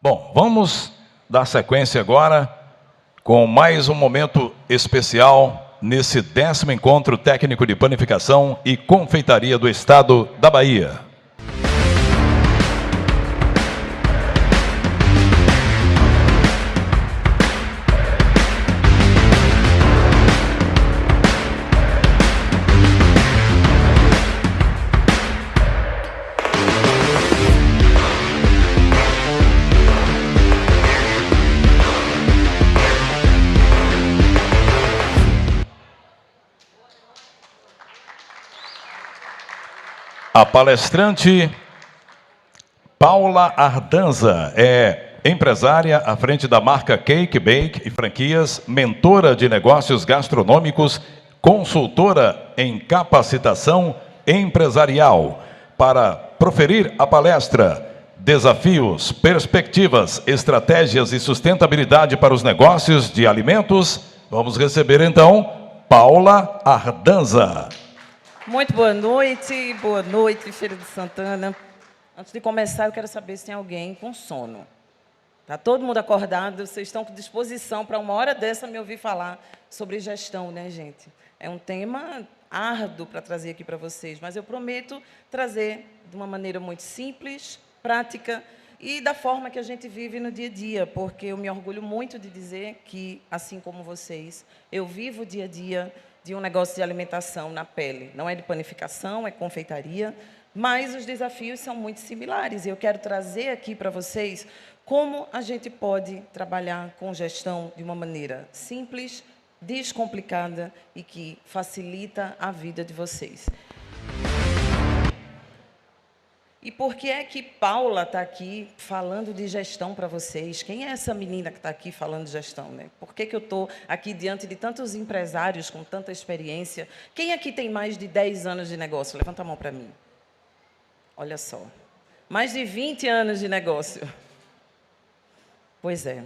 Bom, vamos dar sequência agora com mais um momento especial nesse 10º Encontro Técnico de Panificação e Confeitaria do Estado da Bahia. A palestrante Paula Ardanza é empresária à frente da marca Cake Bake e franquias, mentora de negócios gastronômicos, consultora em capacitação empresarial. Para proferir a palestra Desafios, Perspectivas, Estratégias e Sustentabilidade para os Negócios de Alimentos, vamos receber então Paula Ardanza. Muito boa noite, Feira de Santana. Antes de começar, eu quero saber se tem alguém com sono. Está todo mundo acordado? Vocês estão com disposição para uma hora dessa me ouvir falar sobre gestão, né, gente? É um tema árduo para trazer aqui para vocês, mas eu prometo trazer de uma maneira muito simples, prática e da forma que a gente vive no dia a dia, porque eu me orgulho muito de dizer que, assim como vocês, eu vivo o dia a dia de um negócio de alimentação na pele. Não é de panificação, é confeitaria, mas os desafios são muito similares. E eu quero trazer aqui para vocês como a gente pode trabalhar com gestão de uma maneira simples, descomplicada e que facilita a vida de vocês. E por que é que Paula está aqui falando de gestão para vocês? Quem é essa menina que está aqui falando de gestão, né? Por que eu estou aqui diante de tantos empresários com tanta experiência? Quem aqui tem mais de 10 anos de negócio? Levanta a mão para mim. Olha só. Mais de 20 anos de negócio. Pois é.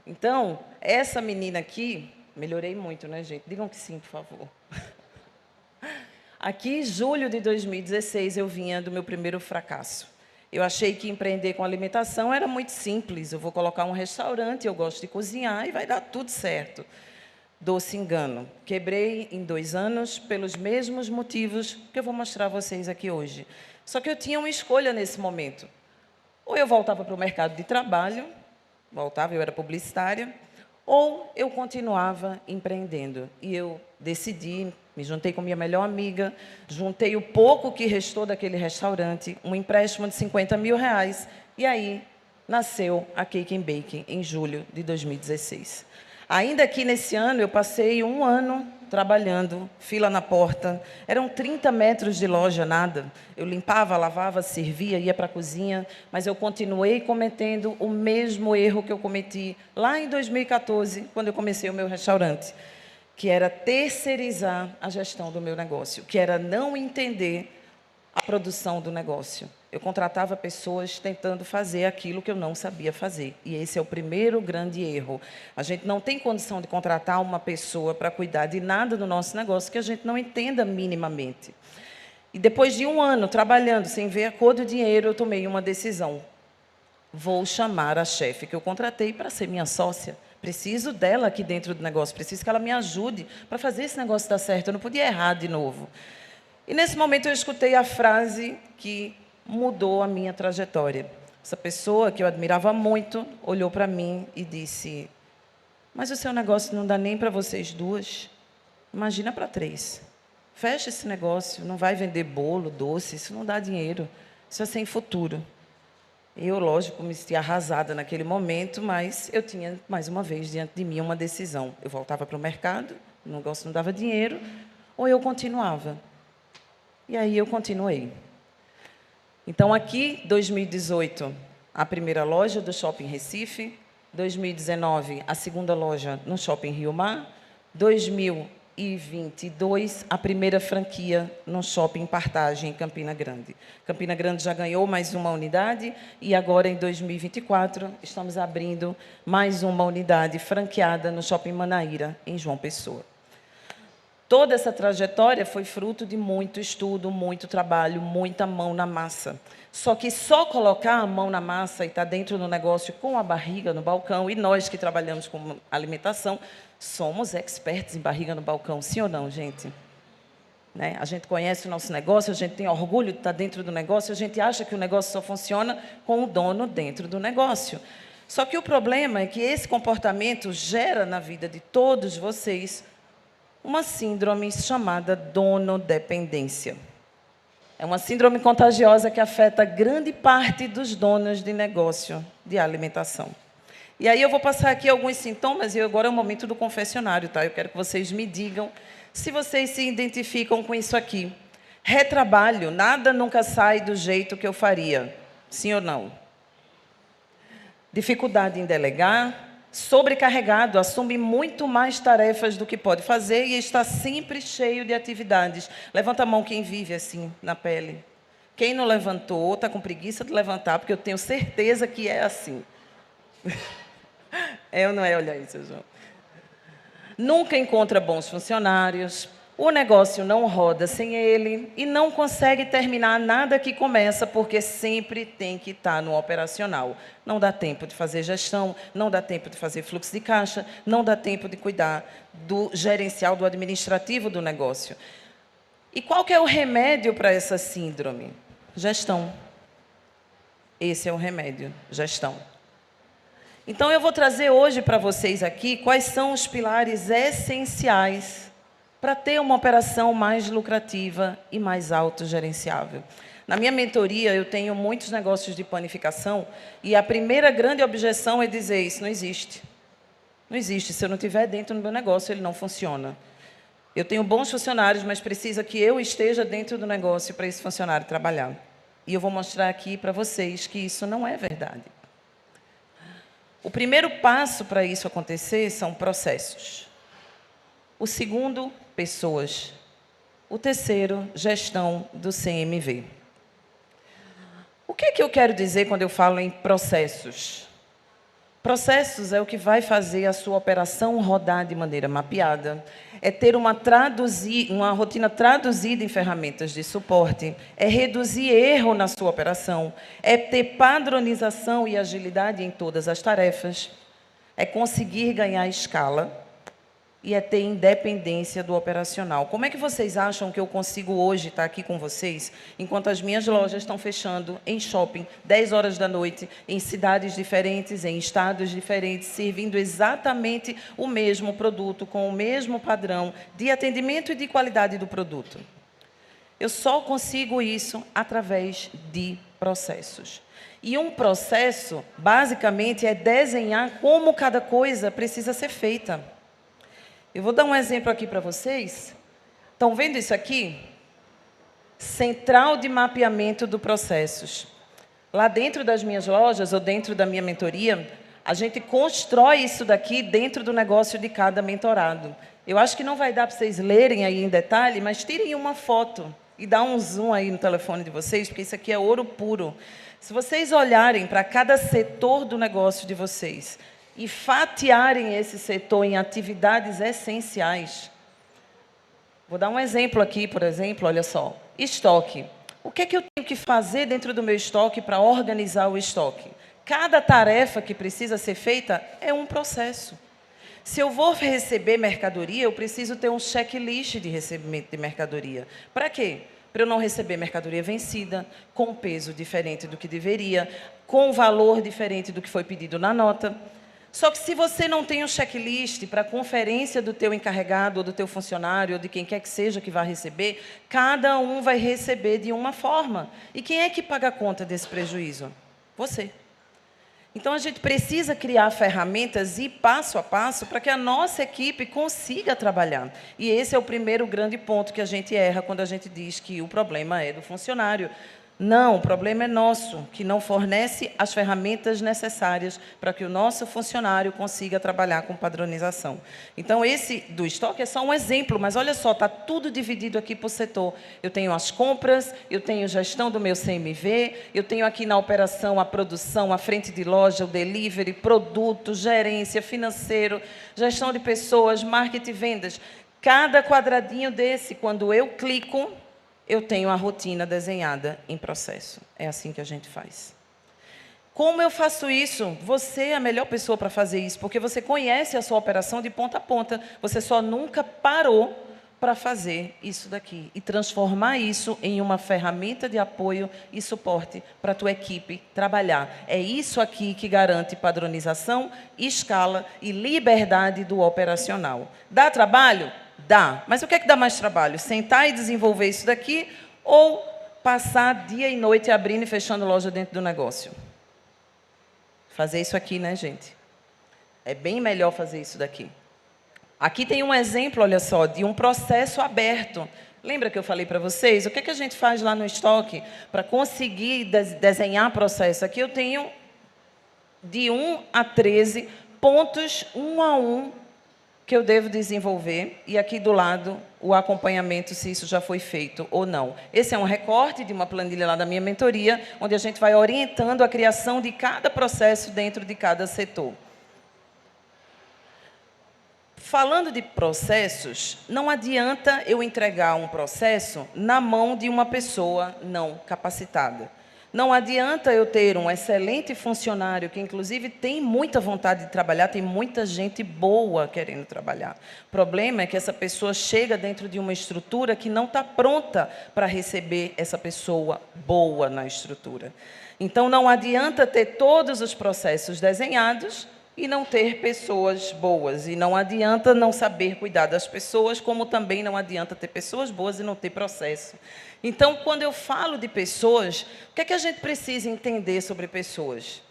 Então, essa menina aqui... Melhorei muito, né, gente? Digam que sim, por favor. Aqui, em julho de 2016, eu vinha do meu primeiro fracasso. Eu achei que empreender com alimentação era muito simples. Eu vou colocar um restaurante, eu gosto de cozinhar e vai dar tudo certo. Doce engano. Quebrei em 2 anos pelos mesmos motivos que eu vou mostrar a vocês aqui hoje. Só que eu tinha uma escolha nesse momento. Ou eu voltava para o mercado de trabalho, eu era publicitária, ou eu continuava empreendendo. E eu decidi, me juntei com minha melhor amiga, juntei o pouco que restou daquele restaurante, um empréstimo de 50 mil reais, e aí nasceu a Cake Bake em julho de 2016. Ainda aqui nesse ano, eu passei 1 ano trabalhando, fila na porta, eram 30 metros de loja, nada. Eu limpava, lavava, servia, ia para a cozinha, mas eu continuei cometendo o mesmo erro que eu cometi lá em 2014, quando eu comecei o meu restaurante, que era terceirizar a gestão do meu negócio, que era não entender a produção do negócio. Eu contratava pessoas tentando fazer aquilo que eu não sabia fazer. E esse é o primeiro grande erro. A gente não tem condição de contratar uma pessoa para cuidar de nada do nosso negócio que a gente não entenda minimamente. E depois de 1 ano trabalhando sem ver a cor do dinheiro, eu tomei uma decisão. Vou chamar a chefe que eu contratei para ser minha sócia. Preciso dela aqui dentro do negócio, preciso que ela me ajude para fazer esse negócio dar certo. Eu não podia errar de novo. E nesse momento eu escutei a frase que mudou a minha trajetória. Essa pessoa que eu admirava muito olhou para mim e disse: mas o seu negócio não dá nem para vocês 2? Imagina para 3. Fecha esse negócio, não vai vender bolo, doce, isso não dá dinheiro, isso é sem futuro. Eu, lógico, me senti arrasada naquele momento, mas eu tinha, mais uma vez, diante de mim uma decisão. Eu voltava para o mercado, o negócio não dava dinheiro, ou eu continuava. E aí eu continuei. Então, aqui, 2018, a primeira loja do Shopping Recife, 2019, a segunda loja no Shopping Rio Mar, 2022, a primeira franquia no Shopping Partage, em Campina Grande. Campina Grande já ganhou mais uma unidade e agora, em 2024, estamos abrindo mais uma unidade franqueada no Shopping Manaíra, em João Pessoa. Toda essa trajetória foi fruto de muito estudo, muito trabalho, muita mão na massa. Só que só colocar a mão na massa e estar dentro do negócio com a barriga no balcão, e nós que trabalhamos com alimentação, somos expertos em barriga no balcão, sim ou não, gente? Né? A gente conhece o nosso negócio, a gente tem orgulho de estar dentro do negócio, a gente acha que o negócio só funciona com o dono dentro do negócio. Só que o problema é que esse comportamento gera na vida de todos vocês uma síndrome chamada donodependência. É uma síndrome contagiosa que afeta grande parte dos donos de negócio de alimentação. E aí eu vou passar aqui alguns sintomas, e agora é o momento do confessionário, tá? Eu quero que vocês me digam se vocês se identificam com isso aqui. Retrabalho, nada nunca sai do jeito que eu faria. Sim ou não? Dificuldade em delegar, sobrecarregado, assume muito mais tarefas do que pode fazer e está sempre cheio de atividades. Levanta a mão quem vive assim, na pele. Quem não levantou, está com preguiça de levantar, porque eu tenho certeza que é assim. É ou não é? Olha isso, João. Nunca encontra bons funcionários, o negócio não roda sem ele e não consegue terminar nada que começa porque sempre tem que estar no operacional. Não dá tempo de fazer gestão, não dá tempo de fazer fluxo de caixa, não dá tempo de cuidar do gerencial, do administrativo do negócio. E qual que é o remédio para essa síndrome? Gestão. Esse é o remédio, gestão. Então, eu vou trazer hoje para vocês aqui quais são os pilares essenciais para ter uma operação mais lucrativa e mais autogerenciável. Na minha mentoria, eu tenho muitos negócios de panificação e a primeira grande objeção é dizer, isso não existe. Não existe, se eu não estiver dentro do meu negócio, ele não funciona. Eu tenho bons funcionários, mas precisa que eu esteja dentro do negócio para esse funcionário trabalhar. E eu vou mostrar aqui para vocês que isso não é verdade. O primeiro passo para isso acontecer são processos. O segundo, pessoas. O terceiro, gestão do CMV. O que é que eu quero dizer quando eu falo em processos? Processos é o que vai fazer a sua operação rodar de maneira mapeada, é ter uma rotina traduzida em ferramentas de suporte, é reduzir erro na sua operação, é ter padronização e agilidade em todas as tarefas, é conseguir ganhar escala e é ter independência do operacional. Como é que vocês acham que eu consigo hoje estar aqui com vocês, enquanto as minhas lojas estão fechando em shopping, 10 horas da noite, em cidades diferentes, em estados diferentes, servindo exatamente o mesmo produto, com o mesmo padrão de atendimento e de qualidade do produto? Eu só consigo isso através de processos. E um processo, basicamente, é desenhar como cada coisa precisa ser feita. Eu vou dar um exemplo aqui para vocês. Estão vendo isso aqui? Central de mapeamento do processos. Lá dentro das minhas lojas, ou dentro da minha mentoria, a gente constrói isso daqui dentro do negócio de cada mentorado. Eu acho que não vai dar para vocês lerem aí em detalhe, mas tirem uma foto e dá um zoom aí no telefone de vocês, porque isso aqui é ouro puro. Se vocês olharem para cada setor do negócio de vocês e fatiarem esse setor em atividades essenciais. Vou dar um exemplo aqui, por exemplo, olha só. Estoque. O que é que eu tenho que fazer dentro do meu estoque para organizar o estoque? Cada tarefa que precisa ser feita é um processo. Se eu vou receber mercadoria, eu preciso ter um checklist de recebimento de mercadoria. Para quê? Para eu não receber mercadoria vencida, com peso diferente do que deveria, com valor diferente do que foi pedido na nota. Só que se você não tem um checklist para a conferência do teu encarregado, ou do teu funcionário, ou de quem quer que seja que vai receber, cada um vai receber de uma forma. E quem é que paga a conta desse prejuízo? Você. Então, a gente precisa criar ferramentas e passo a passo para que a nossa equipe consiga trabalhar. E esse é o primeiro grande ponto que a gente erra quando a gente diz que o problema é do funcionário. Não, o problema é nosso, que não fornece as ferramentas necessárias para que o nosso funcionário consiga trabalhar com padronização. Então, esse do estoque é só um exemplo, mas olha só, está tudo dividido aqui por setor. Eu tenho as compras, eu tenho gestão do meu CMV, eu tenho aqui na operação a produção, a frente de loja, o delivery, produto, gerência, financeiro, gestão de pessoas, marketing e vendas. Cada quadradinho desse, quando eu clico, eu tenho a rotina desenhada em processo. É assim que a gente faz. Como eu faço isso? Você é a melhor pessoa para fazer isso, porque você conhece a sua operação de ponta a ponta. Você só nunca parou para fazer isso daqui e transformar isso em uma ferramenta de apoio e suporte para a tua equipe trabalhar. É isso aqui que garante padronização, escala e liberdade do operacional. Dá trabalho? Dá. Mas o que é que dá mais trabalho? Sentar e desenvolver isso daqui ou passar dia e noite abrindo e fechando loja dentro do negócio? Fazer isso aqui, né, gente? É bem melhor fazer isso daqui. Aqui tem um exemplo, olha só, de um processo aberto. Lembra que eu falei para vocês? O que é que a gente faz lá no estoque para conseguir desenhar processo? Aqui eu tenho de 1 a 13 pontos, 1 a 1, que eu devo desenvolver, e aqui do lado o acompanhamento, se isso já foi feito ou não. Esse é um recorte de uma planilha lá da minha mentoria, onde a gente vai orientando a criação de cada processo dentro de cada setor. Falando de processos, não adianta eu entregar um processo na mão de uma pessoa não capacitada. Não adianta eu ter um excelente funcionário que, inclusive, tem muita vontade de trabalhar, tem muita gente boa querendo trabalhar. O problema é que essa pessoa chega dentro de uma estrutura que não está pronta para receber essa pessoa boa na estrutura. Então, não adianta ter todos os processos desenhados e não ter pessoas boas. E não adianta não saber cuidar das pessoas, como também não adianta ter pessoas boas e não ter processo. Então, quando eu falo de pessoas, o que é que a gente precisa entender sobre pessoas?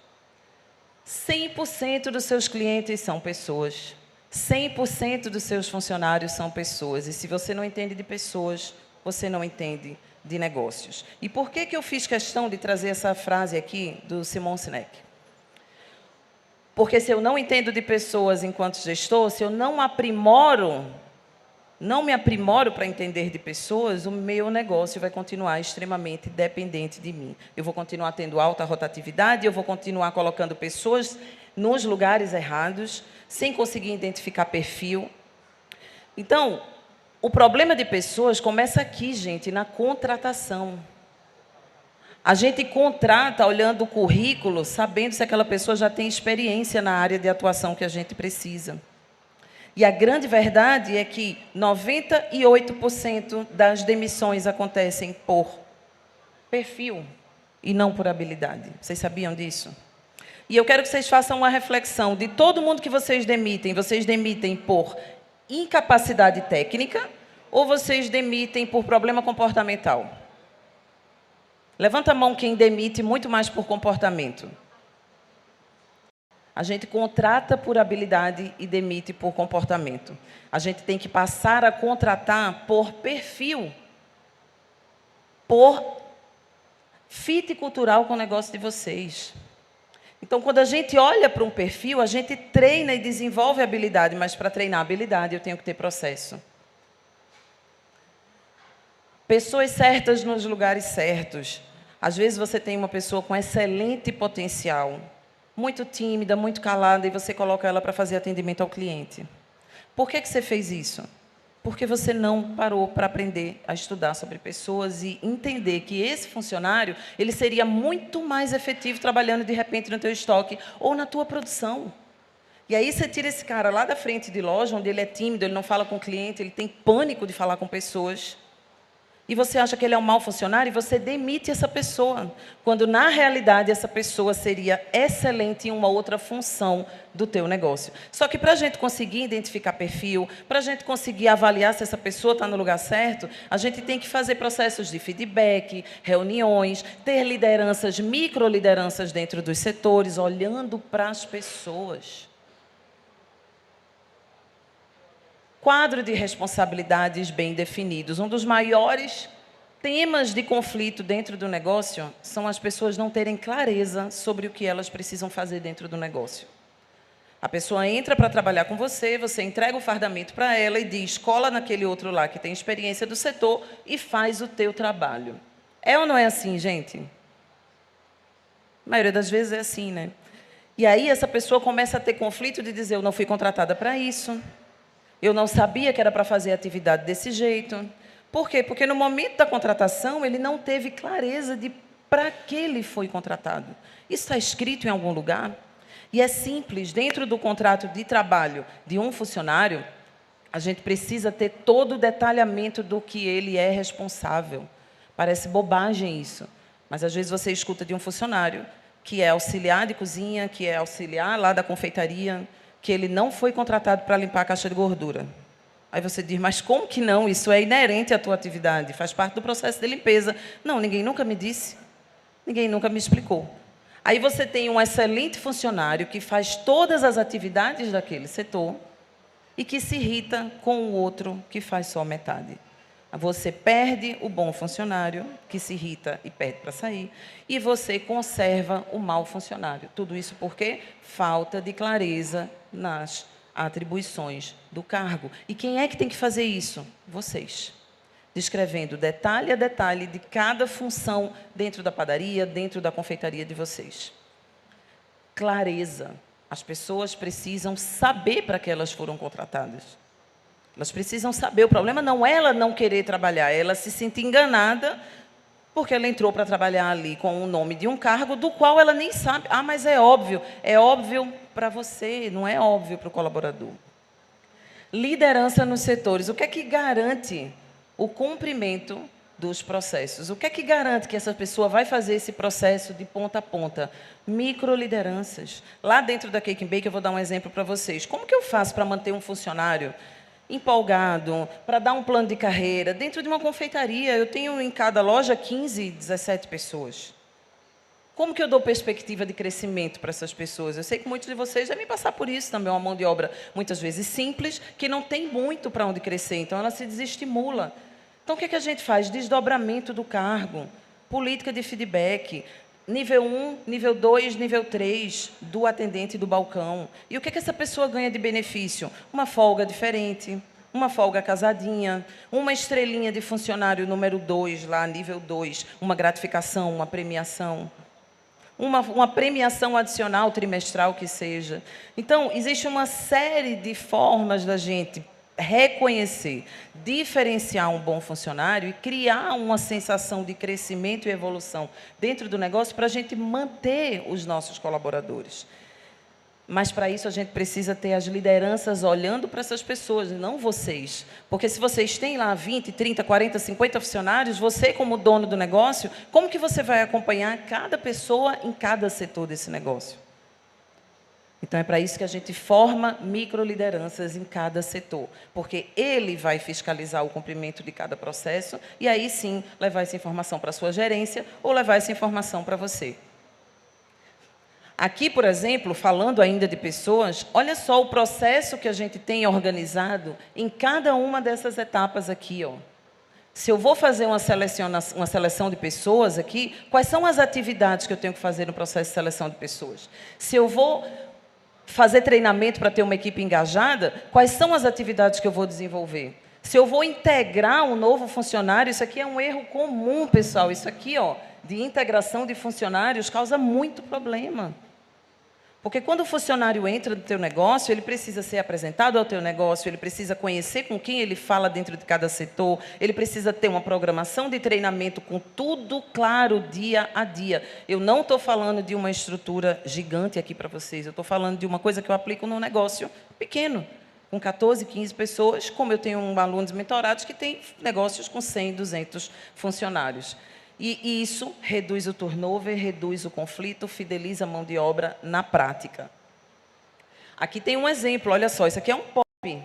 100% dos seus clientes são pessoas. 100% dos seus funcionários são pessoas. E se você não entende de pessoas, você não entende de negócios. E por que eu fiz questão de trazer essa frase aqui do Simon Sinek? Porque se eu não entendo de pessoas enquanto gestor, se eu não me aprimoro para entender de pessoas, o meu negócio vai continuar extremamente dependente de mim. Eu vou continuar tendo alta rotatividade, eu vou continuar colocando pessoas nos lugares errados, sem conseguir identificar perfil. Então, o problema de pessoas começa aqui, gente, na contratação. A gente contrata olhando o currículo, sabendo se aquela pessoa já tem experiência na área de atuação que a gente precisa. E a grande verdade é que 98% das demissões acontecem por perfil e não por habilidade. Vocês sabiam disso? E eu quero que vocês façam uma reflexão de todo mundo que vocês demitem por incapacidade técnica ou vocês demitem por problema comportamental? Levanta a mão quem demite muito mais por comportamento. A gente contrata por habilidade e demite por comportamento. A gente tem que passar a contratar por perfil, por fit cultural com o negócio de vocês. Então, quando a gente olha para um perfil, a gente treina e desenvolve habilidade, mas para treinar habilidade eu tenho que ter processo. Pessoas certas nos lugares certos. Às vezes você tem uma pessoa com excelente potencial, muito tímida, muito calada, e você coloca ela para fazer atendimento ao cliente. Por que você fez isso? Porque você não parou para aprender a estudar sobre pessoas e entender que esse funcionário ele seria muito mais efetivo trabalhando, de repente, no teu estoque ou na tua produção. E aí você tira esse cara lá da frente de loja, onde ele é tímido, ele não fala com o cliente, ele tem pânico de falar com pessoas. E você acha que ele é um mau funcionário e você demite essa pessoa, quando na realidade essa pessoa seria excelente em uma outra função do teu negócio. Só que para a gente conseguir identificar perfil, para a gente conseguir avaliar se essa pessoa está no lugar certo, a gente tem que fazer processos de feedback, reuniões, ter lideranças, microlideranças dentro dos setores, olhando para as pessoas. Quadro de responsabilidades bem definidos. Um dos maiores temas de conflito dentro do negócio são as pessoas não terem clareza sobre o que elas precisam fazer dentro do negócio. A pessoa entra para trabalhar com você, você entrega o fardamento para ela e diz, cola naquele outro lá que tem experiência do setor e faz o teu trabalho. É ou não é assim, gente? A maioria das vezes é assim, né? E aí essa pessoa começa a ter conflito de dizer, eu não fui contratada para isso. Eu não sabia que era para fazer a atividade desse jeito. Por quê? Porque no momento da contratação, ele não teve clareza de para que ele foi contratado. Isso está escrito em algum lugar? E é simples, dentro do contrato de trabalho de um funcionário, a gente precisa ter todo o detalhamento do que ele é responsável. Parece bobagem isso, mas às vezes você escuta de um funcionário que é auxiliar de cozinha, que é auxiliar lá da confeitaria, que ele não foi contratado para limpar a caixa de gordura. Aí você diz, mas como que não? Isso é inerente à tua atividade, faz parte do processo de limpeza. Não, ninguém nunca me disse, ninguém nunca me explicou. Aí você tem um excelente funcionário que faz todas as atividades daquele setor e que se irrita com o outro que faz só metade. Você perde o bom funcionário, que se irrita e pede para sair, e você conserva o mau funcionário. Tudo isso por quê? Falta de clareza nas atribuições do cargo. E quem é que tem que fazer isso? Vocês. Descrevendo detalhe a detalhe de cada função dentro da padaria, dentro da confeitaria de vocês. Clareza. As pessoas precisam saber para que elas foram contratadas. Elas precisam saber. O problema não é ela não querer trabalhar, é ela se sentir enganada porque ela entrou para trabalhar ali com o nome de um cargo do qual ela nem sabe. Ah, mas é óbvio para você, não é óbvio para o colaborador. Liderança nos setores. O que é que garante o cumprimento dos processos? O que é que garante que essa pessoa vai fazer esse processo de ponta a ponta? Microlideranças. Lá dentro da Cake and Bake, eu vou dar um exemplo para vocês. Como que eu faço para manter um funcionário empolgado, para dar um plano de carreira? Dentro de uma confeitaria, eu tenho em cada loja 15, 17 pessoas. Como que eu dou perspectiva de crescimento para essas pessoas? Eu sei que muitos de vocês devem passar por isso também, uma mão de obra muitas vezes simples, que não tem muito para onde crescer, então ela se desestimula. Então, o que é que a gente faz? Desdobramento do cargo, política de feedback, nível 1, nível 2, nível 3 do atendente do balcão. E o que é que essa pessoa ganha de benefício? Uma folga diferente, uma folga casadinha, uma estrelinha de funcionário número 2, lá, nível 2, uma gratificação, uma premiação. Uma premiação adicional trimestral que seja. Então, existe uma série de formas da gente reconhecer, diferenciar um bom funcionário e criar uma sensação de crescimento e evolução dentro do negócio para a gente manter os nossos colaboradores. Mas, para isso, a gente precisa ter as lideranças olhando para essas pessoas, não vocês. Porque se vocês têm lá 20, 30, 40, 50 funcionários, você, como dono do negócio, como que você vai acompanhar cada pessoa em cada setor desse negócio? Então, é para isso que a gente forma microlideranças em cada setor. Porque ele vai fiscalizar o cumprimento de cada processo e, aí sim, levar essa informação para a sua gerência ou levar essa informação para você. Aqui, por exemplo, falando ainda de pessoas, olha só o processo que a gente tem organizado em cada uma dessas etapas aqui, ó. Se eu vou fazer uma seleção de pessoas aqui, quais são as atividades que eu tenho que fazer no processo de seleção de pessoas? Se eu vou fazer treinamento para ter uma equipe engajada, quais são as atividades que eu vou desenvolver? Se eu vou integrar um novo funcionário, isso aqui é um erro comum, pessoal. Isso aqui, ó, de integração de funcionários causa muito problema. Porque quando o funcionário entra no teu negócio, ele precisa ser apresentado ao teu negócio, ele precisa conhecer com quem ele fala dentro de cada setor, ele precisa ter uma programação de treinamento com tudo claro, dia a dia. Eu não estou falando de uma estrutura gigante aqui para vocês, eu estou falando de uma coisa que eu aplico num negócio pequeno, com 14, 15 pessoas, como eu tenho alunos mentorados que têm negócios com 100, 200 funcionários. E isso reduz o turnover, reduz o conflito, fideliza a mão de obra na prática. Aqui tem um exemplo, olha só, isso aqui é um POP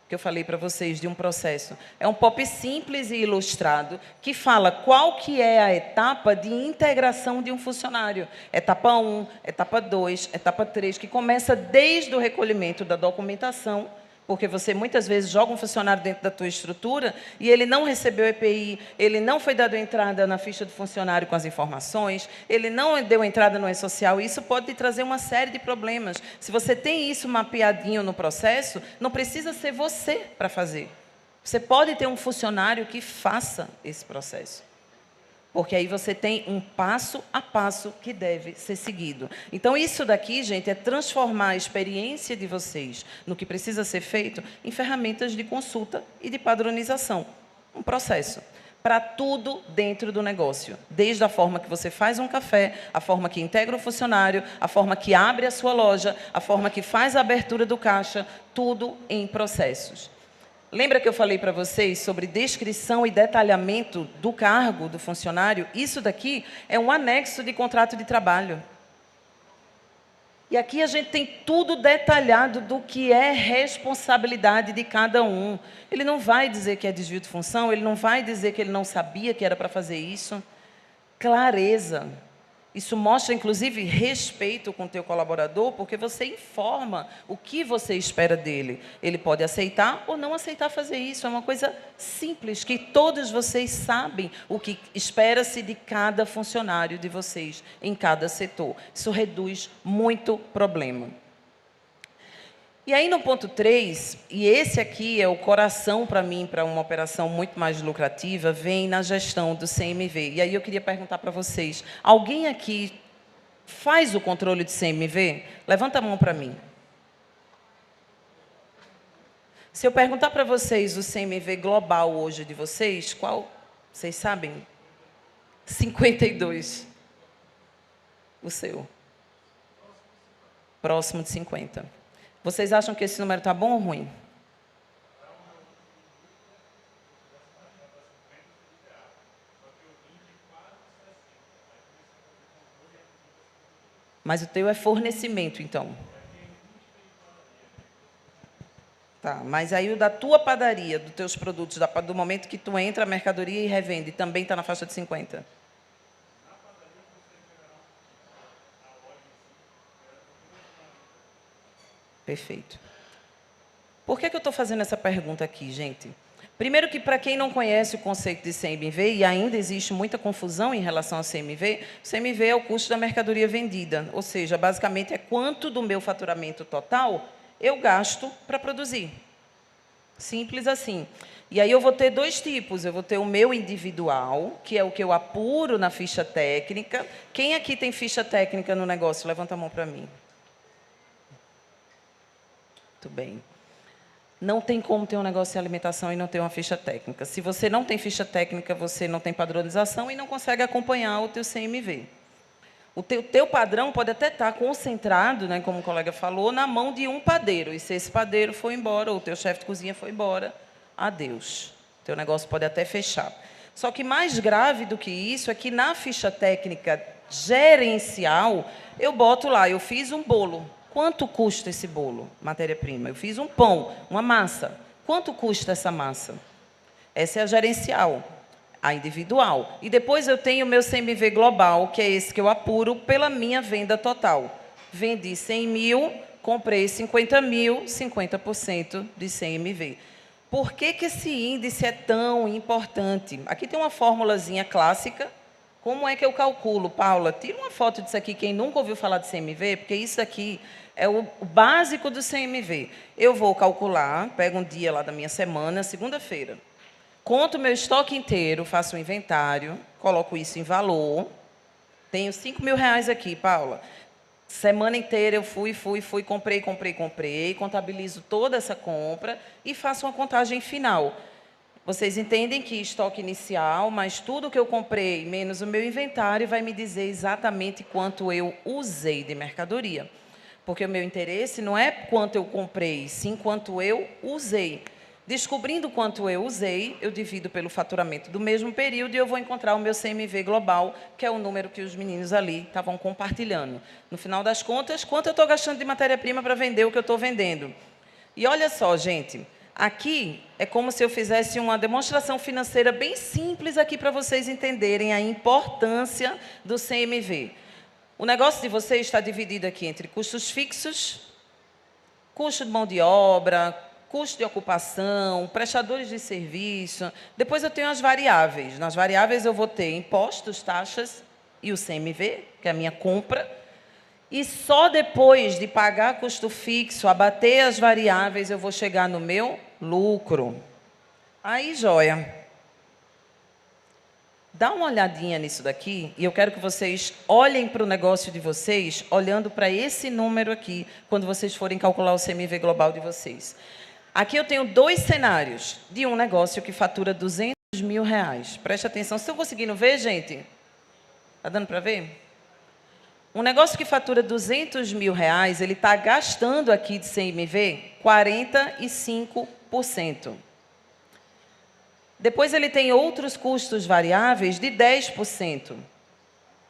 que eu falei para vocês de um processo. É um POP simples e ilustrado que fala qual que é a etapa de integração de um funcionário. Etapa 1, etapa 2, etapa 3, que começa desde o recolhimento da documentação, porque você muitas vezes joga um funcionário dentro da tua estrutura e ele não recebeu EPI, ele não foi dado entrada na ficha do funcionário com as informações, ele não deu entrada no E-Social, e isso pode te trazer uma série de problemas. Se você tem isso mapeadinho no processo, não precisa ser você para fazer. Você pode ter um funcionário que faça esse processo. Porque aí você tem um passo a passo que deve ser seguido. Então, isso daqui, gente, é transformar a experiência de vocês no que precisa ser feito em ferramentas de consulta e de padronização. Um processo para tudo dentro do negócio. Desde a forma que você faz um café, a forma que integra o funcionário, a forma que abre a sua loja, a forma que faz a abertura do caixa, tudo em processos. Lembra que eu falei para vocês sobre descrição e detalhamento do cargo do funcionário? Isso daqui é um anexo de contrato de trabalho. E aqui a gente tem tudo detalhado do que é responsabilidade de cada um. Ele não vai dizer que é desvio de função, ele não vai dizer que ele não sabia que era para fazer isso. Clareza. Isso mostra, inclusive, respeito com o teu colaborador, porque você informa o que você espera dele. Ele pode aceitar ou não aceitar fazer isso. É uma coisa simples, que todos vocês sabem o que espera-se de cada funcionário de vocês, em cada setor. Isso reduz muito problema. E aí, no ponto 3, e esse aqui é o coração para mim, para uma operação muito mais lucrativa, vem na gestão do CMV. E aí eu queria perguntar para vocês, alguém aqui faz o controle de CMV? Levanta a mão para mim. Se eu perguntar para vocês o CMV global hoje de vocês, qual? Vocês sabem? 52. O seu. Próximo de 50. Vocês acham que esse número está bom ou ruim? Mas o teu é fornecimento, então. Tá, mas aí o da tua padaria, dos teus produtos, do momento que tu entra a mercadoria e revende, também está na faixa de 50? Perfeito. Por que eu estou fazendo essa pergunta aqui, gente? Primeiro que, para quem não conhece o conceito de CMV, e ainda existe muita confusão em relação ao CMV, o CMV é o custo da mercadoria vendida, ou seja, basicamente é quanto do meu faturamento total eu gasto para produzir. Simples assim. E aí eu vou ter dois tipos. Eu vou ter o meu individual, que é o que eu apuro na ficha técnica. Quem aqui tem ficha técnica no negócio? Levanta a mão para mim. Muito bem. Não tem como ter um negócio de alimentação e não ter uma ficha técnica. Se você não tem ficha técnica, você não tem padronização e não consegue acompanhar o teu CMV. O teu padrão pode até estar concentrado, né, como o colega falou, na mão de um padeiro. E se esse padeiro for embora, ou o teu chefe de cozinha for embora, adeus. O teu negócio pode até fechar. Só que mais grave do que isso é que na ficha técnica gerencial, eu boto lá, eu fiz um bolo. Quanto custa esse bolo? Matéria-prima. Eu fiz um pão, uma massa. Quanto custa essa massa? Essa é a gerencial, a individual. E depois eu tenho o meu CMV global, que é esse que eu apuro pela minha venda total. Vendi 100 mil, comprei 50 mil, 50% de CMV. Por que esse índice é tão importante? Aqui tem uma formulazinha clássica. Como é que eu calculo, Paula? Tira uma foto disso aqui, quem nunca ouviu falar de CMV, porque isso aqui é o básico do CMV. Eu vou calcular, pego um dia lá da minha semana, segunda-feira. Conto o meu estoque inteiro, faço um inventário, coloco isso em valor. Tenho 5 mil reais aqui, Paula. Semana inteira eu fui, comprei, contabilizo toda essa compra e faço uma contagem final. Vocês entendem que estoque inicial, mas tudo que eu comprei, menos o meu inventário, vai me dizer exatamente quanto eu usei de mercadoria. Porque o meu interesse não é quanto eu comprei, sim quanto eu usei. Descobrindo quanto eu usei, eu divido pelo faturamento do mesmo período e eu vou encontrar o meu CMV global, que é o número que os meninos ali estavam compartilhando. No final das contas, quanto eu estou gastando de matéria-prima para vender o que eu estou vendendo? E olha só, gente, aqui é como se eu fizesse uma demonstração financeira bem simples aqui para vocês entenderem a importância do CMV. O negócio de vocês está dividido aqui entre custos fixos, custo de mão de obra, custo de ocupação, prestadores de serviço. Depois eu tenho as variáveis. Nas variáveis eu vou ter impostos, taxas e o CMV, que é a minha compra. E só depois de pagar custo fixo, abater as variáveis, eu vou chegar no meu lucro. Aí, joia. Dá uma olhadinha nisso daqui e eu quero que vocês olhem para o negócio de vocês, olhando para esse número aqui, quando vocês forem calcular o CMV global de vocês. Aqui eu tenho 2 cenários de um negócio que fatura R$200 mil. Preste atenção. Vocês estão conseguindo ver, gente? Está dando para ver? Um negócio que fatura R$200 mil, ele está gastando aqui de CMV 45%. Depois ele tem outros custos variáveis de 10%. O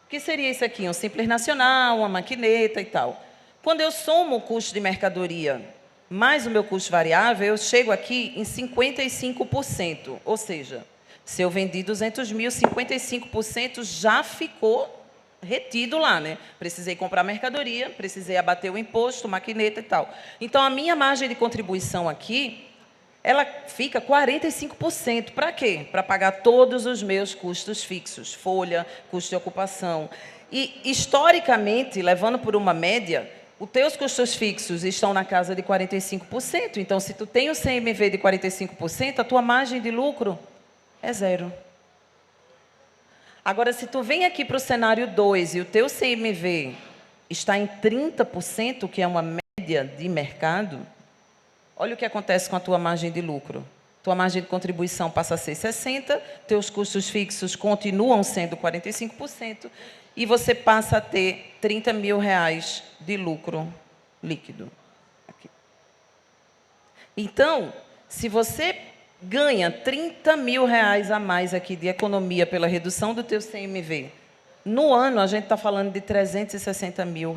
que seria isso aqui? Um simples nacional, uma maquineta e tal. Quando eu somo o custo de mercadoria mais o meu custo variável, eu chego aqui em 55%. Ou seja, se eu vendi 200 mil, 55% já ficou retido lá, né? Precisei comprar mercadoria, precisei abater o imposto, maquineta e tal. Então, a minha margem de contribuição aqui, ela fica 45%. Para quê? Para pagar todos os meus custos fixos, folha, custo de ocupação. E, historicamente, levando por uma média, os teus custos fixos estão na casa de 45%. Então, se tu tem o CMV de 45%, a tua margem de lucro é 0. Agora, se tu vem aqui para o cenário 2 e o teu CMV está em 30%, que é uma média de mercado, olha o que acontece com a tua margem de lucro. Tua margem de contribuição passa a ser 60%, teus custos fixos continuam sendo 45%, e você passa a ter R$30 mil de lucro líquido. Aqui. Então, se você ganha R$30 mil a mais aqui de economia pela redução do teu CMV, no ano a gente está falando de R$360 mil.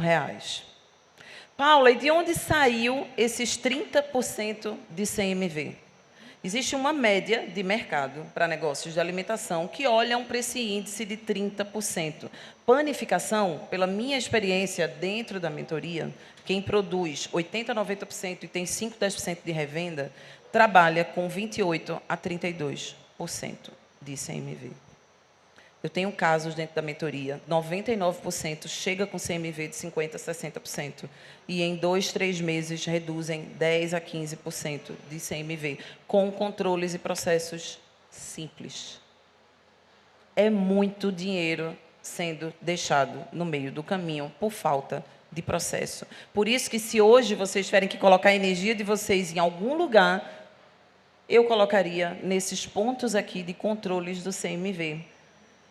Paula, e de onde saiu esses 30% de CMV? Existe uma média de mercado para negócios de alimentação que olham para esse índice de 30%. Panificação, pela minha experiência dentro da mentoria, quem produz 80% a 90% e tem 5% a 10% de revenda, trabalha com 28% a 32% de CMV. Eu tenho casos dentro da mentoria, 99% chega com CMV de 50% a 60%. E em 2, 3 meses reduzem 10% a 15% de CMV, com controles e processos simples. É muito dinheiro sendo deixado no meio do caminho por falta de processo. Por isso que se hoje vocês tiverem que colocar a energia de vocês em algum lugar, eu colocaria nesses pontos aqui de controles do CMV.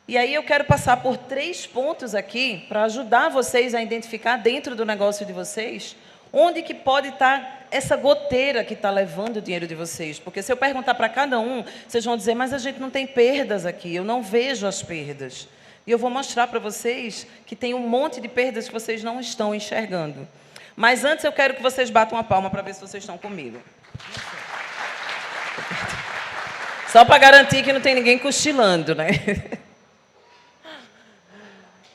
E aí eu quero passar por 3 pontos aqui para ajudar vocês a identificar dentro do negócio de vocês onde que pode estar essa goteira que está levando o dinheiro de vocês. Porque se eu perguntar para cada um, vocês vão dizer, mas a gente não tem perdas aqui, eu não vejo as perdas. E eu vou mostrar para vocês que tem um monte de perdas que vocês não estão enxergando. Mas antes eu quero que vocês batam uma palma para ver se vocês estão comigo. Só para garantir que não tem ninguém cochilando, né?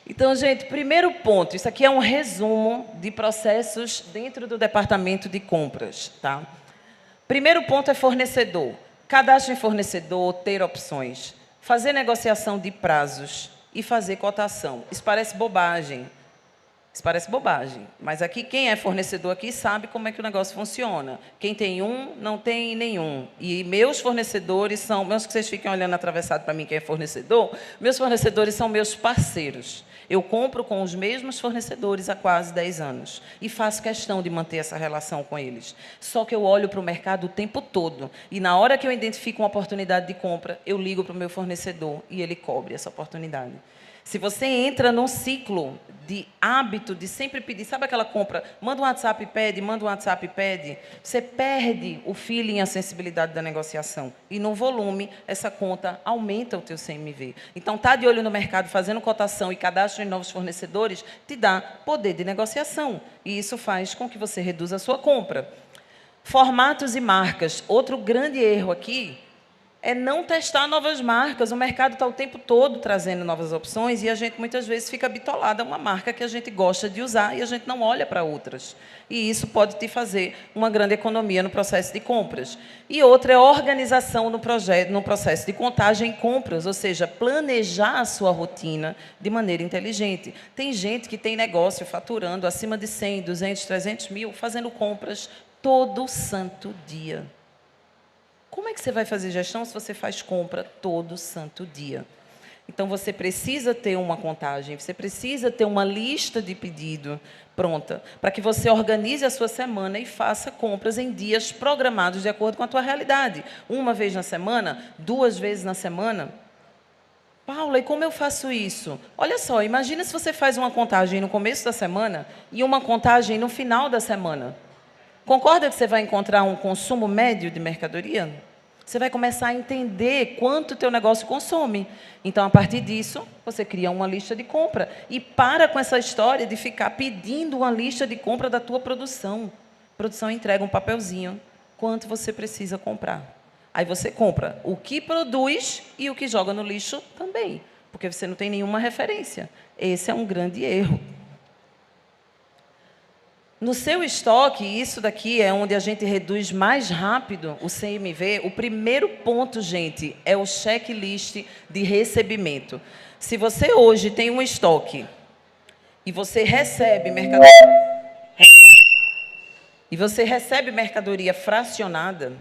Então, gente, primeiro ponto, isso aqui é um resumo de processos dentro do departamento de compras, tá? Primeiro ponto é fornecedor. Cadastro em fornecedor, ter opções. Fazer negociação de prazos e fazer cotação. Isso parece bobagem. Isso parece bobagem, mas aqui quem é fornecedor aqui sabe como é que o negócio funciona. Quem tem um, não tem nenhum. E meus fornecedores são, meus que vocês fiquem olhando atravessado para mim quem é fornecedor, meus fornecedores são meus parceiros. Eu compro com os mesmos fornecedores há quase 10 anos e faço questão de manter essa relação com eles. Só que eu olho para o mercado o tempo todo e na hora que eu identifico uma oportunidade de compra, eu ligo para o meu fornecedor e ele cobre essa oportunidade. Se você entra num ciclo de hábito de sempre pedir, sabe aquela compra, manda um WhatsApp e pede, manda um WhatsApp e pede, você perde o feeling, a sensibilidade da negociação. E no volume, essa conta aumenta o teu CMV. Então, tá de olho no mercado, fazendo cotação e cadastro em novos fornecedores, te dá poder de negociação. E isso faz com que você reduza a sua compra. Formatos e marcas. Outro grande erro aqui é não testar novas marcas. O mercado está o tempo todo trazendo novas opções e a gente muitas vezes fica bitolada a uma marca que a gente gosta de usar e a gente não olha para outras. E isso pode te fazer uma grande economia no processo de compras. E outra é organização no processo de contagem e compras, ou seja, planejar a sua rotina de maneira inteligente. Tem gente que tem negócio faturando acima de 100, 200, 300 mil, fazendo compras todo santo dia. Como é que você vai fazer gestão se você faz compra todo santo dia? Então, você precisa ter uma contagem, você precisa ter uma lista de pedido pronta, para que você organize a sua semana e faça compras em dias programados de acordo com a tua realidade. Uma vez na semana, 2 vezes na semana. Paula, e como eu faço isso? Olha só, imagina se você faz uma contagem no começo da semana e uma contagem no final da semana. Concorda que você vai encontrar um consumo médio de mercadoria? Você vai começar a entender quanto o teu negócio consome. Então, a partir disso, você cria uma lista de compra. E para com essa história de ficar pedindo uma lista de compra da tua produção. A produção entrega um papelzinho, quanto você precisa comprar. Aí você compra o que produz e o que joga no lixo também, porque você não tem nenhuma referência. Esse é um grande erro. No seu estoque, isso daqui é onde a gente reduz mais rápido o CMV. O primeiro ponto, gente, é o checklist de recebimento. Se você hoje tem um estoque e você recebe mercadoria fracionada,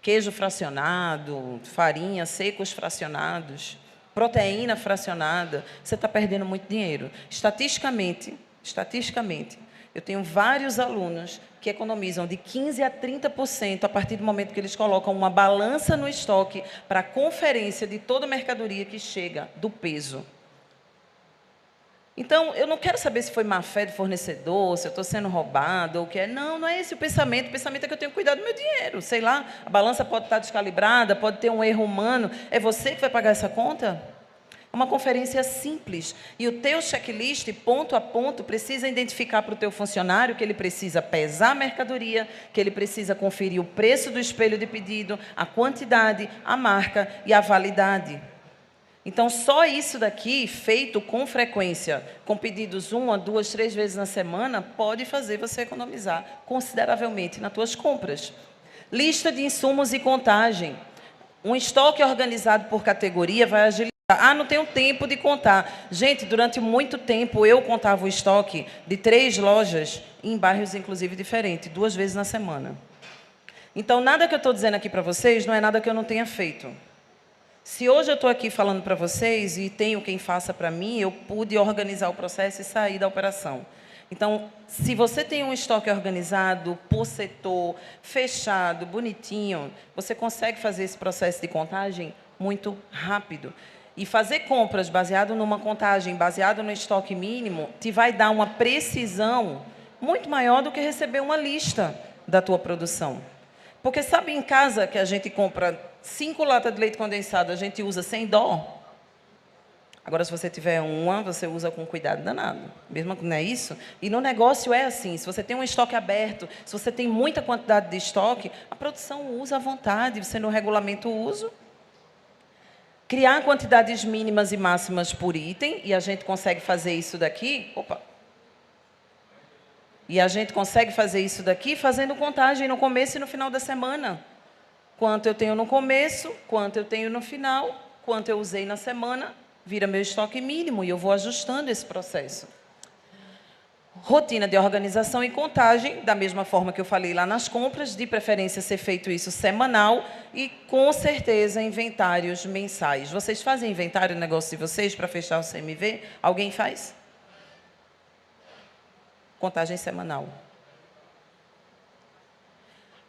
queijo fracionado, farinha, secos fracionados, proteína fracionada, você está perdendo muito dinheiro. Estatisticamente, eu tenho vários alunos que economizam de 15% a 30% a partir do momento que eles colocam uma balança no estoque para a conferência de toda a mercadoria que chega, do peso. Então, eu não quero saber se foi má-fé do fornecedor, se eu estou sendo roubado ou o que é. Não, não é esse o pensamento. O pensamento é que eu tenho que cuidar do meu dinheiro. Sei lá, a balança pode estar descalibrada, pode ter um erro humano. É você que vai pagar essa conta? É uma conferência simples. E o teu checklist, ponto a ponto, precisa identificar para o teu funcionário que ele precisa pesar a mercadoria, que ele precisa conferir o preço do espelho de pedido, a quantidade, a marca e a validade. Então, só isso daqui, feito com frequência, com pedidos 1, 2, 3 vezes na semana, pode fazer você economizar consideravelmente nas tuas compras. Lista de insumos e contagem. Um estoque organizado por categoria vai agilizar. Ah, não tenho tempo de contar. Gente, durante muito tempo eu contava o estoque de 3 lojas, em bairros inclusive diferentes, 2 vezes na semana. Então, nada que eu estou dizendo aqui para vocês não é nada que eu não tenha feito. Se hoje eu estou aqui falando para vocês e tenho quem faça para mim, eu pude organizar o processo e sair da operação. Então, se você tem um estoque organizado, por setor, fechado, bonitinho, você consegue fazer esse processo de contagem muito rápido. E fazer compras baseado numa contagem, baseado no estoque mínimo, te vai dar uma precisão muito maior do que receber uma lista da tua produção. Porque sabe em casa que a gente compra 5 latas de leite condensado, a gente usa sem dó? Agora, se você tiver uma, você usa com cuidado danado. Mesmo que não é isso? E no negócio é assim, se você tem um estoque aberto, se você tem muita quantidade de estoque, a produção usa à vontade, você não regulamenta o uso. Criar quantidades mínimas e máximas por item, e a gente consegue fazer isso daqui. E a gente consegue fazer isso daqui fazendo contagem no começo e no final da semana. Quanto eu tenho no começo, quanto eu tenho no final, quanto eu usei na semana, vira meu estoque mínimo e eu vou ajustando esse processo. Rotina de organização e contagem, da mesma forma que eu falei lá nas compras, de preferência ser feito isso semanal e, com certeza, inventários mensais. Vocês fazem inventário do negócio de vocês para fechar o CMV? Alguém faz? Contagem semanal.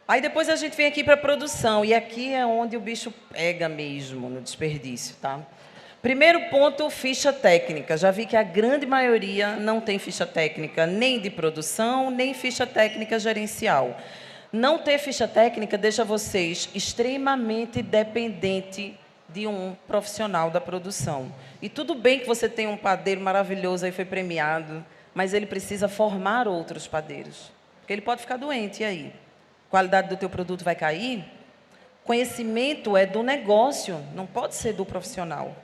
Aí depois a gente vem aqui para a produção, e aqui é onde o bicho pega mesmo, no desperdício, tá? Primeiro ponto, ficha técnica. Já vi que a grande maioria não tem ficha técnica nem de produção, nem ficha técnica gerencial. Não ter ficha técnica deixa vocês extremamente dependentes de um profissional da produção. E tudo bem que você tem um padeiro maravilhoso aí, foi premiado, mas ele precisa formar outros padeiros. Porque ele pode ficar doente, e aí? A qualidade do teu produto vai cair? Conhecimento é do negócio, não pode ser do profissional.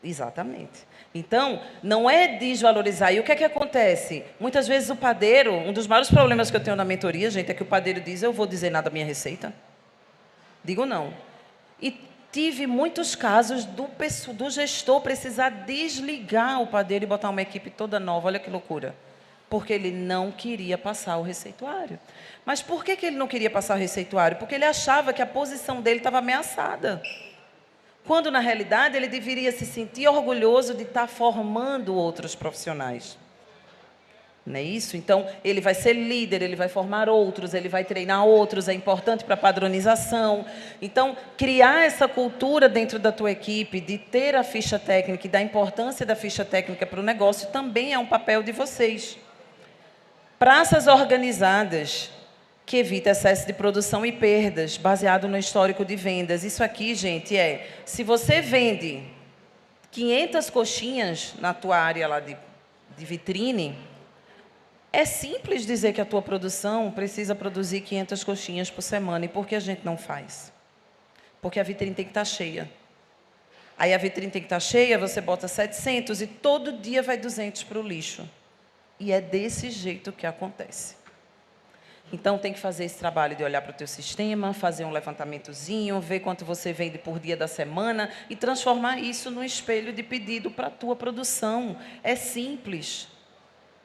Exatamente. Então, não é desvalorizar. E o que é que acontece? Muitas vezes o padeiro, um dos maiores problemas que eu tenho na mentoria, gente, é que o padeiro diz, eu vou dizer nada da minha receita. Digo não. E tive muitos casos do gestor precisar desligar o padeiro e botar uma equipe toda nova. Olha que loucura. Porque ele não queria passar o receituário. Mas por que ele não queria passar o receituário? Porque ele achava que a posição dele estava ameaçada. quando, na realidade, ele deveria se sentir orgulhoso de estar formando outros profissionais. Não é isso? Então, ele vai ser líder, ele vai formar outros, ele vai treinar outros, é importante para a padronização. Então, criar essa cultura dentro da tua equipe, de ter a ficha técnica e da importância da ficha técnica para o negócio, também é um papel de vocês. Praças organizadas, que evita excesso de produção e perdas, baseado no histórico de vendas. Isso aqui, gente, se você vende 500 coxinhas na tua área lá de vitrine, é simples dizer que a tua produção precisa produzir 500 coxinhas por semana. E por que a gente não faz? Porque a vitrine tem que estar cheia. Aí a vitrine tem que estar cheia, você bota 700 e todo dia vai 200 para o lixo. E é desse jeito que acontece. Então, tem que fazer esse trabalho de olhar para o teu sistema, fazer um levantamentozinho, ver quanto você vende por dia da semana e transformar isso num espelho de pedido para a tua produção. É simples.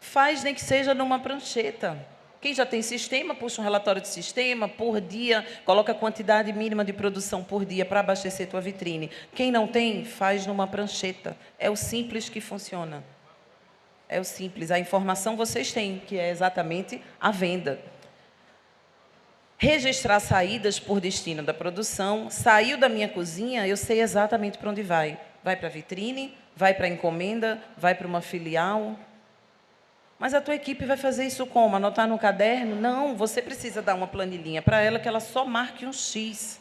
Faz nem que seja numa prancheta. Quem já tem sistema, puxa um relatório de sistema por dia, coloca a quantidade mínima de produção por dia para abastecer tua vitrine. Quem não tem, faz numa prancheta. É o simples que funciona. É o simples. A informação vocês têm, que é exatamente a venda. Registrar saídas por destino da produção. Saiu da minha cozinha, eu sei exatamente para onde vai. Vai para a vitrine, vai para a encomenda, vai para uma filial. Mas a tua equipe vai fazer isso como? Anotar no caderno? Não, você precisa dar uma planilhinha para ela que ela só marque um X,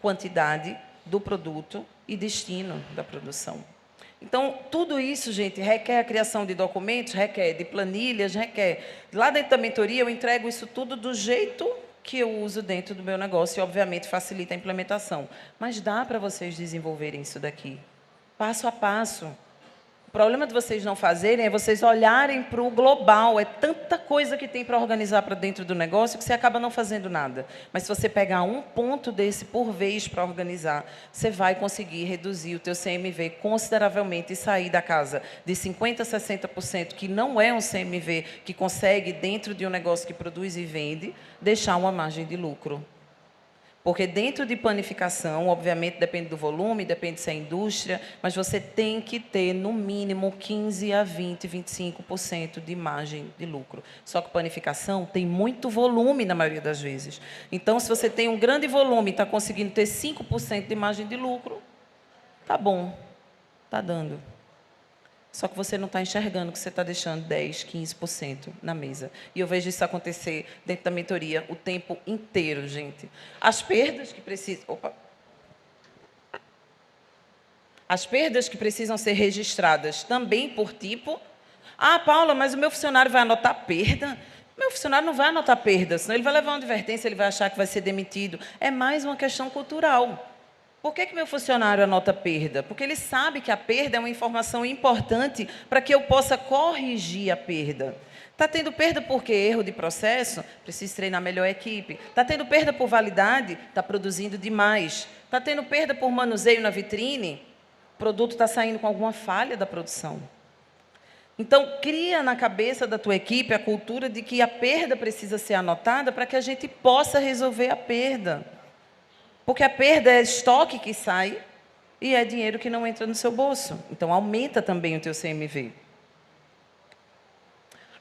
quantidade do produto e destino da produção. Então, tudo isso, gente, requer a criação de documentos, requer de planilhas, requer. Lá dentro da mentoria, eu entrego isso tudo do jeito que eu uso dentro do meu negócio e, obviamente, facilita a implementação. Mas dá para vocês desenvolverem isso daqui, passo a passo. O problema de vocês não fazerem é vocês olharem para o global. É tanta coisa que tem para organizar para dentro do negócio que você acaba não fazendo nada. Mas se você pegar um ponto desse por vez para organizar, você vai conseguir reduzir o teu CMV consideravelmente e sair da casa de 50% a 60%, que não é um CMV que consegue, dentro de um negócio que produz e vende, deixar uma margem de lucro. Porque dentro de panificação, obviamente, depende do volume, depende se é indústria, mas você tem que ter, no mínimo, 15% a 20%, 25% de margem de lucro. Só que panificação tem muito volume, na maioria das vezes. Então, se você tem um grande volume e está conseguindo ter 5% de margem de lucro, tá bom, tá dando. Só que você não está enxergando que você está deixando 10%, 15% na mesa. E eu vejo isso acontecer dentro da mentoria o tempo inteiro, gente. As perdas que precisam... As perdas que precisam ser registradas também por tipo. Ah, Paula, mas o meu funcionário vai anotar perda? Meu funcionário não vai anotar perda, senão ele vai levar uma advertência, ele vai achar que vai ser demitido. É mais uma questão cultural. Por que meu funcionário anota perda? Porque ele sabe que a perda é uma informação importante para que eu possa corrigir a perda. Está tendo perda porque erro de processo? Preciso treinar melhor a equipe. Está tendo perda por validade? Está produzindo demais. Está tendo perda por manuseio na vitrine? O produto está saindo com alguma falha da produção. Então, cria na cabeça da tua equipe a cultura de que a perda precisa ser anotada para que a gente possa resolver a perda. Porque a perda é estoque que sai e é dinheiro que não entra no seu bolso. Então, aumenta também o teu CMV.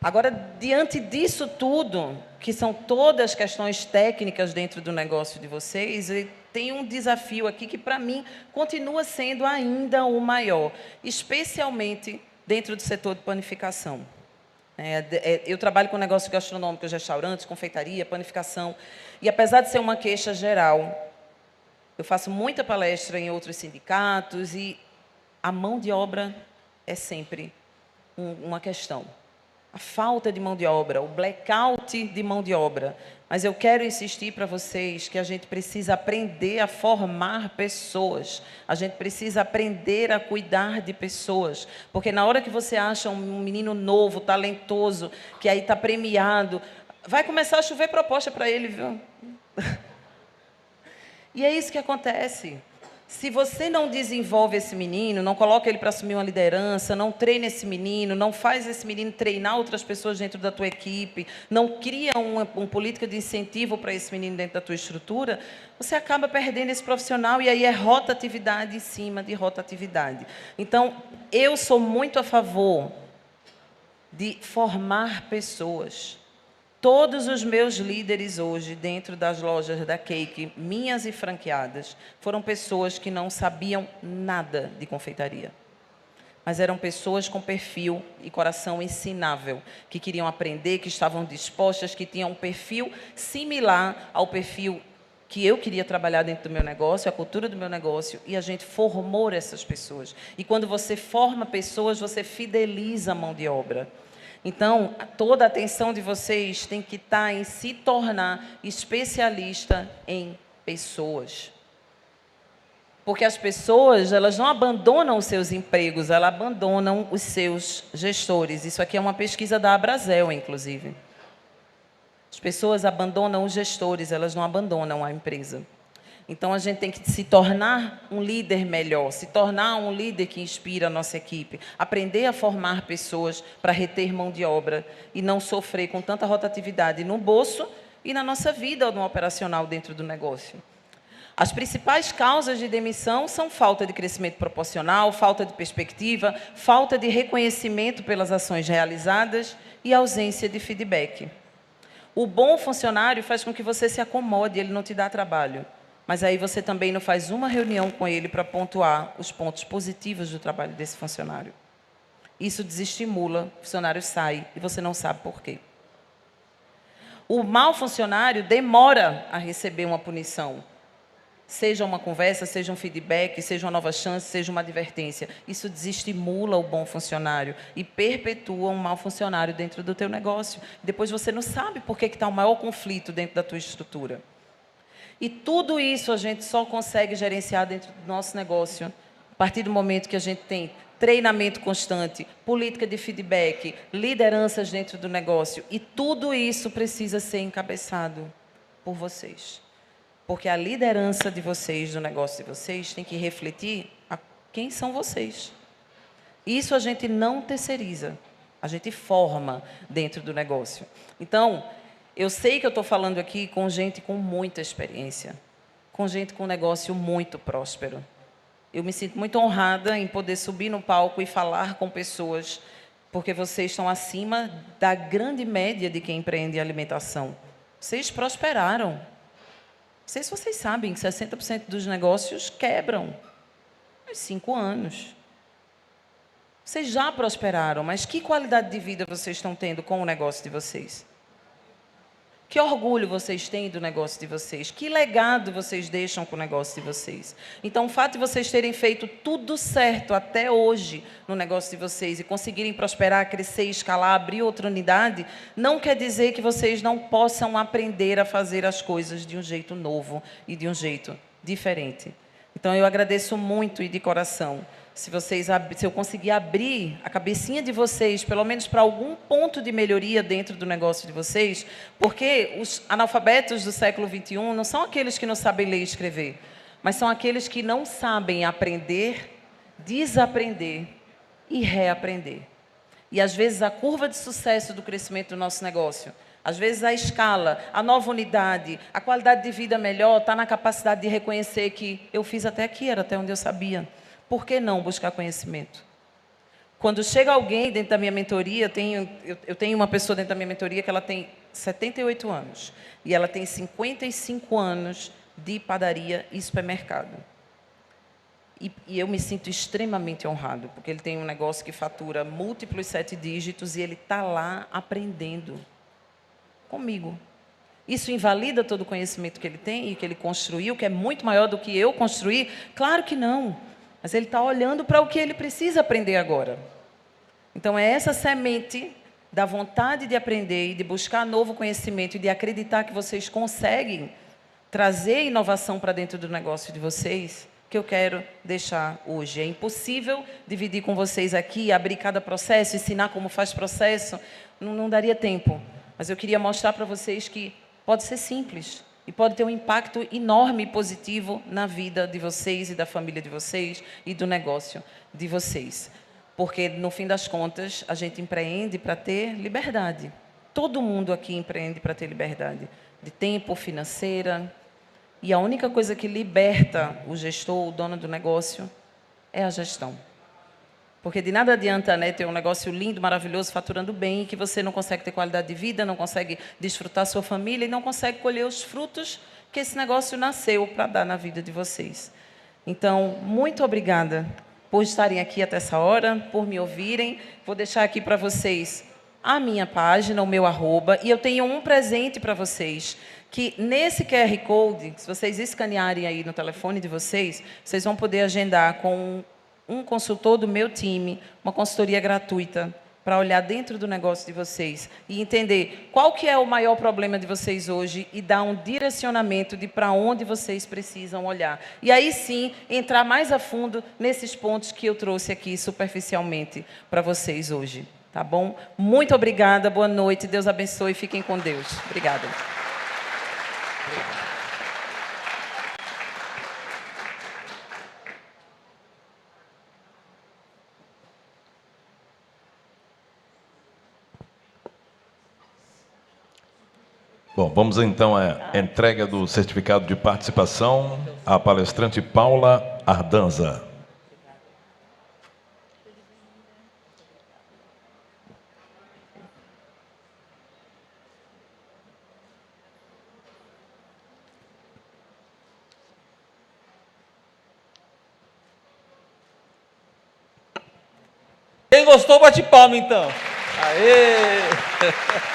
Agora, diante disso tudo, que são todas questões técnicas dentro do negócio de vocês, tem um desafio aqui que, para mim, continua sendo ainda o maior, especialmente dentro do setor de panificação. Eu trabalho com negócios gastronômicos, restaurantes, confeitaria, panificação, e apesar de ser uma queixa geral, eu faço muita palestra em outros sindicatos e a mão de obra é sempre uma questão. A falta de mão de obra, o blackout de mão de obra. Mas eu quero insistir para vocês que a gente precisa aprender a formar pessoas. A gente precisa aprender a cuidar de pessoas. Porque na hora que você acha um menino novo, talentoso, que aí está premiado, vai começar a chover proposta para ele, viu? E é isso que acontece. Se você não desenvolve esse menino, não coloca ele para assumir uma liderança, não treina esse menino, não faz esse menino treinar outras pessoas dentro da tua equipe, não cria uma política de incentivo para esse menino dentro da tua estrutura, você acaba perdendo esse profissional e aí é rotatividade em cima de rotatividade. Então, eu sou muito a favor de formar pessoas. Todos os meus líderes hoje, dentro das lojas da Cake, minhas e franqueadas, foram pessoas que não sabiam nada de confeitaria. Mas eram pessoas com perfil e coração ensinável, que queriam aprender, que estavam dispostas, que tinham um perfil similar ao perfil que eu queria trabalhar dentro do meu negócio, a cultura do meu negócio, e a gente formou essas pessoas. E quando você forma pessoas, você fideliza a mão de obra. Então, toda a atenção de vocês tem que estar em se tornar especialista em pessoas. Porque as pessoas, elas não abandonam os seus empregos, elas abandonam os seus gestores. Isso aqui é uma pesquisa da Abrazel, inclusive. As pessoas abandonam os gestores, elas não abandonam a empresa. Então, a gente tem que se tornar um líder melhor, se tornar um líder que inspira a nossa equipe, aprender a formar pessoas para reter mão de obra e não sofrer com tanta rotatividade no bolso e na nossa vida no operacional dentro do negócio. As principais causas de demissão são falta de crescimento proporcional, falta de perspectiva, falta de reconhecimento pelas ações realizadas e ausência de feedback. O bom funcionário faz com que você se acomode, ele não te dá trabalho. Mas aí você também não faz uma reunião com ele para pontuar os pontos positivos do trabalho desse funcionário. Isso desestimula, o funcionário sai e você não sabe por quê. O mau funcionário demora a receber uma punição. Seja uma conversa, seja um feedback, seja uma nova chance, seja uma advertência. Isso desestimula o bom funcionário e perpetua um mau funcionário dentro do teu negócio. Depois você não sabe por que está o maior conflito dentro da tua estrutura. E tudo isso a gente só consegue gerenciar dentro do nosso negócio a partir do momento que a gente tem treinamento constante, política de feedback, lideranças dentro do negócio. E tudo isso precisa ser encabeçado por vocês. Porque a liderança de vocês, do negócio de vocês, tem que refletir a quem são vocês. Isso a gente não terceiriza, a gente forma dentro do negócio. Então, eu sei que eu estou falando aqui com gente com muita experiência, com gente com um negócio muito próspero. Eu me sinto muito honrada em poder subir no palco e falar com pessoas, porque vocês estão acima da grande média de quem empreende em alimentação. Vocês prosperaram. Não sei se vocês sabem que 60% dos negócios quebram em 5 anos. Vocês já prosperaram, mas que qualidade de vida vocês estão tendo com o negócio de vocês? Que orgulho vocês têm do negócio de vocês? Que legado vocês deixam com o negócio de vocês? Então, o fato de vocês terem feito tudo certo até hoje no negócio de vocês e conseguirem prosperar, crescer, escalar, abrir outra unidade, não quer dizer que vocês não possam aprender a fazer as coisas de um jeito novo e de um jeito diferente. Então, eu agradeço muito e de coração. Se eu conseguir abrir a cabecinha de vocês, pelo menos para algum ponto de melhoria dentro do negócio de vocês, porque os analfabetos do século XXI não são aqueles que não sabem ler e escrever, mas são aqueles que não sabem aprender, desaprender e reaprender. E, às vezes, a curva de sucesso do crescimento do nosso negócio, às vezes, a escala, a nova unidade, a qualidade de vida melhor está na capacidade de reconhecer que eu fiz até aqui, era até onde eu sabia. Por que não buscar conhecimento? Quando chega alguém dentro da minha mentoria, eu tenho uma pessoa dentro da minha mentoria que ela tem 78 anos. E ela tem 55 anos de padaria e supermercado. E eu me sinto extremamente honrado, porque ele tem um negócio que fatura múltiplos 7 dígitos e ele está lá aprendendo comigo. Isso invalida todo o conhecimento que ele tem e que ele construiu, que é muito maior do que eu construí? Claro que não. Mas ele está olhando para o que ele precisa aprender agora. Então, é essa semente da vontade de aprender e de buscar novo conhecimento e de acreditar que vocês conseguem trazer inovação para dentro do negócio de vocês que eu quero deixar hoje. É impossível dividir com vocês aqui, abrir cada processo, ensinar como faz processo, não daria tempo. Mas eu queria mostrar para vocês que pode ser simples. E pode ter um impacto enorme e positivo na vida de vocês e da família de vocês e do negócio de vocês. Porque, no fim das contas, a gente empreende para ter liberdade. Todo mundo aqui empreende para ter liberdade de tempo, financeira. E a única coisa que liberta o gestor, o dono do negócio, é a gestão. Porque de nada adianta, né, ter um negócio lindo, maravilhoso, faturando bem, e que você não consegue ter qualidade de vida, não consegue desfrutar a sua família e não consegue colher os frutos que esse negócio nasceu para dar na vida de vocês. Então, muito obrigada por estarem aqui até essa hora, por me ouvirem. Vou deixar aqui para vocês a minha página, o meu @, e eu tenho um presente para vocês, que nesse QR Code, se vocês escanearem aí no telefone de vocês, vocês vão poder agendar com um consultor do meu time, uma consultoria gratuita, para olhar dentro do negócio de vocês e entender qual que é o maior problema de vocês hoje e dar um direcionamento de para onde vocês precisam olhar. E aí sim, entrar mais a fundo nesses pontos que eu trouxe aqui superficialmente para vocês hoje. Tá bom? Muito obrigada, boa noite, Deus abençoe, fiquem com Deus. Obrigada. Bom, vamos então à entrega do certificado de participação à palestrante Paula Ardanza. Quem gostou, bate palma então. Aê!